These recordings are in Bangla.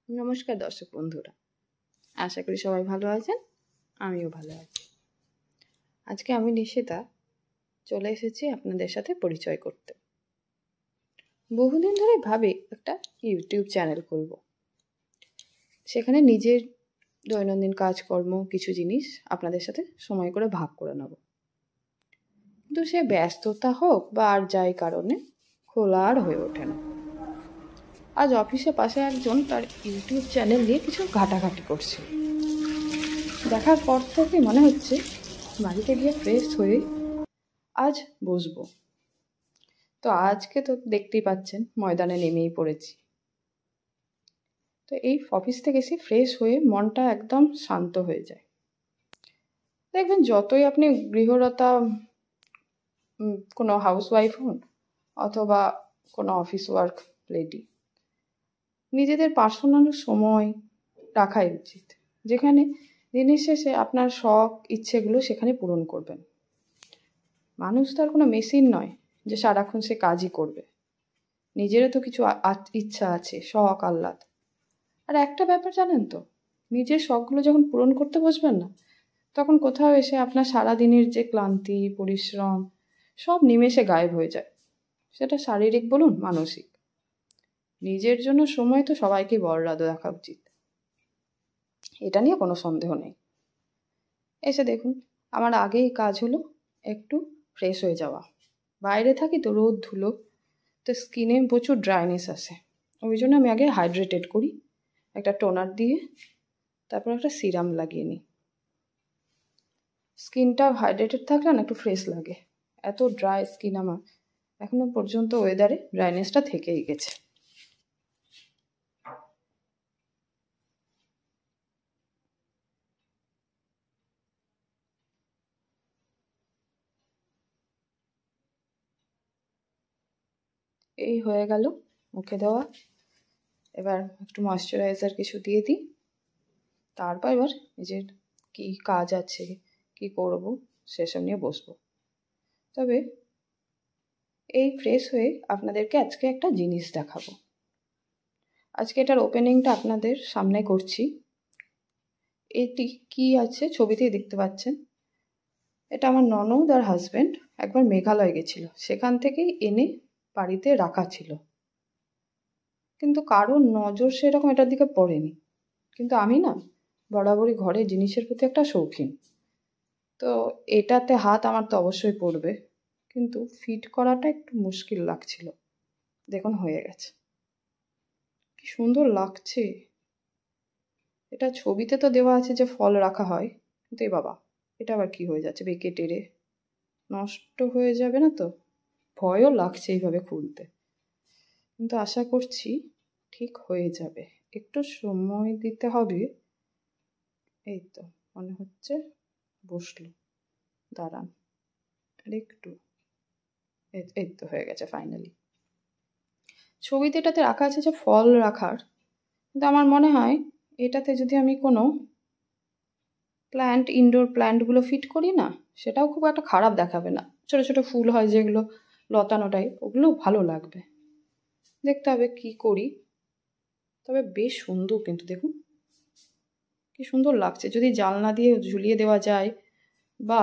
নমস্কার দর্শক বন্ধুরা, আশা করি সবাই ভালো আছেন। আমিও ভালো আছি। আজকে আমি নিশিতা চলে এসেছি আপনাদের সাথে পরিচয় করতে। বহুদিন ধরে ভাবি একটা ইউটিউব চ্যানেল খুলব, সেখানে নিজের দৈনন্দিন কাজকর্ম কিছু জিনিস আপনাদের সাথে সময় করে ভাগ করে নেব। কিন্তু সে ব্যস্ততা হোক বা আর যাই কারণে খোলা আর হয়ে ওঠে না। আজ অফিসে পাশে একজন তার ইউটিউব চ্যানেল নিয়ে কিছু ঘাটাঘাটি করছে। দেখার পর থেকে মনে হচ্ছে বাড়িতে গিয়ে ফ্রেশ হয়ে আজ বসবো। তো আজকে তো দেখতেই পাচ্ছেন ময়দানে নেমেই পড়েছি। তো এই অফিস থেকে এসে ফ্রেশ হয়ে মনটা একদম শান্ত হয়ে যায়। দেখবেন যতই আপনি গৃহরতা কোনো হাউসওয়াইফ হন অথবা কোনো অফিস ওয়ার্ক লেডি, নিজেদের পার্সোনাল সময় রাখাই উচিত, যেখানে দিনের শেষে আপনার শখ ইচ্ছেগুলো সেখানে পূরণ করবেন। মানুষ তার কোনো মেশিন নয় যে সারাক্ষণ সে কাজই করবে। নিজেরও তো কিছু ইচ্ছা আছে, শখ আহ্লাদ। আর একটা ব্যাপার জানেন তো, নিজের শখগুলো যখন পূরণ করতে বসবেন না, তখন কোথাও এসে আপনার সারাদিনের যে ক্লান্তি পরিশ্রম সব নিমেষে গায়েব হয়ে যায়। সেটা শারীরিক বলুন মানসিক। নিজের জন্য সময় তো সবাইকে বরাদ্দ রাখা উচিত, এটা নিয়ে কোনো সন্দেহ নেই। এসে দেখুন আমার আগেই কাজ হলো একটু ফ্রেশ হয়ে যাওয়া। বাইরে থাকি তো রোদ ধুলো, তো স্কিনে প্রচুর ড্রাইনেস আসে। ওই জন্য আমি আগে হাইড্রেটেড করি, একটা টোনার দিয়ে তারপর একটা সিরাম লাগিয়ে নিই। স্কিনটা হাইড্রেটেড থাকলে না একটু ফ্রেশ লাগে। এত ড্রাই স্কিন আমার, এখনো পর্যন্ত ওয়েদারে ড্রাইনেসটা থেকেই গেছে। এই হয়ে গেল মুখে দেওয়া। এবার একটু ময়শ্চারাইজার কিছু দিয়ে দিই। তারপর এবার নিজের কী কাজ আছে, কি করব সেসব নিয়ে বসবো। তবে এই ফ্রেশ হয়ে আপনাদেরকে আজকে একটা জিনিস দেখাবো। আজকে এটার ওপেনিংটা আপনাদের সামনে করছি। এটি কি আছে ছবিতেই দেখতে পাচ্ছেন। এটা আমার ননদ আর হাজব্যান্ড একবার মেঘালয় গেছিল, সেখান থেকেই এনে বাড়িতে রাখা ছিল, কিন্তু কারোর নজর সেরকম এটার দিকে পড়েনি। কিন্তু আমি না বরাবরই ঘরে জিনিসের প্রতি একটা শৌখিন, তো এটাতে হাত আমার তো অবশ্যই পড়বে, কিন্তু ফিট করাটা একটু মুশকিল লাগছিল। দেখুন হয়ে গেছে, কি সুন্দর লাগছে। এটা ছবিতে তো দেওয়া আছে যে ফল রাখা হয়, কিন্তু এ বাবা এটা আবার কি হয়ে যাচ্ছে, বেঁকে টেরে নষ্ট হয়ে যাবে না তো? ভয়ও লাগছে এইভাবে খুলতে, কিন্তু আশা করছি ঠিক হয়ে যাবে। একটু সময় দিতে হবে। এই তো মনে হচ্ছে বসলো, দাঁড়ান আর একটু। এই তো হয়ে গেছে ফাইনালি। ছবিতে এটাতে রাখা আছে যে ফল রাখার, কিন্তু আমার মনে হয় এটাতে যদি আমি কোনো প্ল্যান্ট, ইনডোর প্ল্যান্টগুলো ফিট করি না, সেটাও খুব একটা খারাপ দেখাবে না। ছোটো ছোটো ফুল হয় যেগুলো লতানোটাই, ওগুলো ভালো লাগবে। দেখতে হবে কি করি। তবে বেশ সুন্দর, কিন্তু দেখুন কি সুন্দর লাগছে। যদি জানলা দিয়ে ঝুলিয়ে দেওয়া যায় বা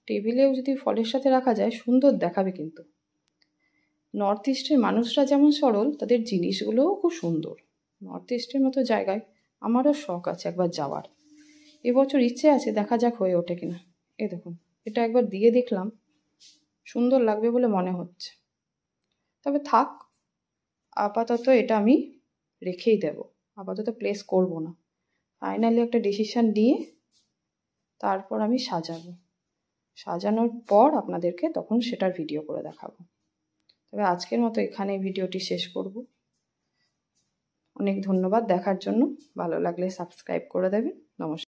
টেবিলেও যদি ফলের সাথে রাখা যায়, সুন্দর দেখাবে। কিন্তু নর্থ ইস্টের মানুষরা যেমন সরল, তাদের জিনিসগুলোও খুব সুন্দর। নর্থ ইস্টের মতো জায়গায় আমারও শখ আছে একবার যাওয়ার। এবছর ইচ্ছে আছে, দেখা যাক হয়ে ওঠে কিনা। এই দেখুন এটা একবার দিয়ে দেখলাম, সুন্দর লাগবে বলে মনে হচ্ছে। তবে থাক, আপাতত এটা আমি রেখেই দেব, আপাতত প্লেস করব না। ফাইনালি একটা ডিসিশান নিয়ে তারপর আমি সাজাবো। সাজানোর পর আপনাদেরকে তখন সেটার ভিডিও করে দেখাবো। তবে আজকের মতো এখানে ভিডিওটি শেষ করব। অনেক ধন্যবাদ দেখার জন্য। ভালো লাগলে সাবস্ক্রাইব করে দেবেন। নমস্কার।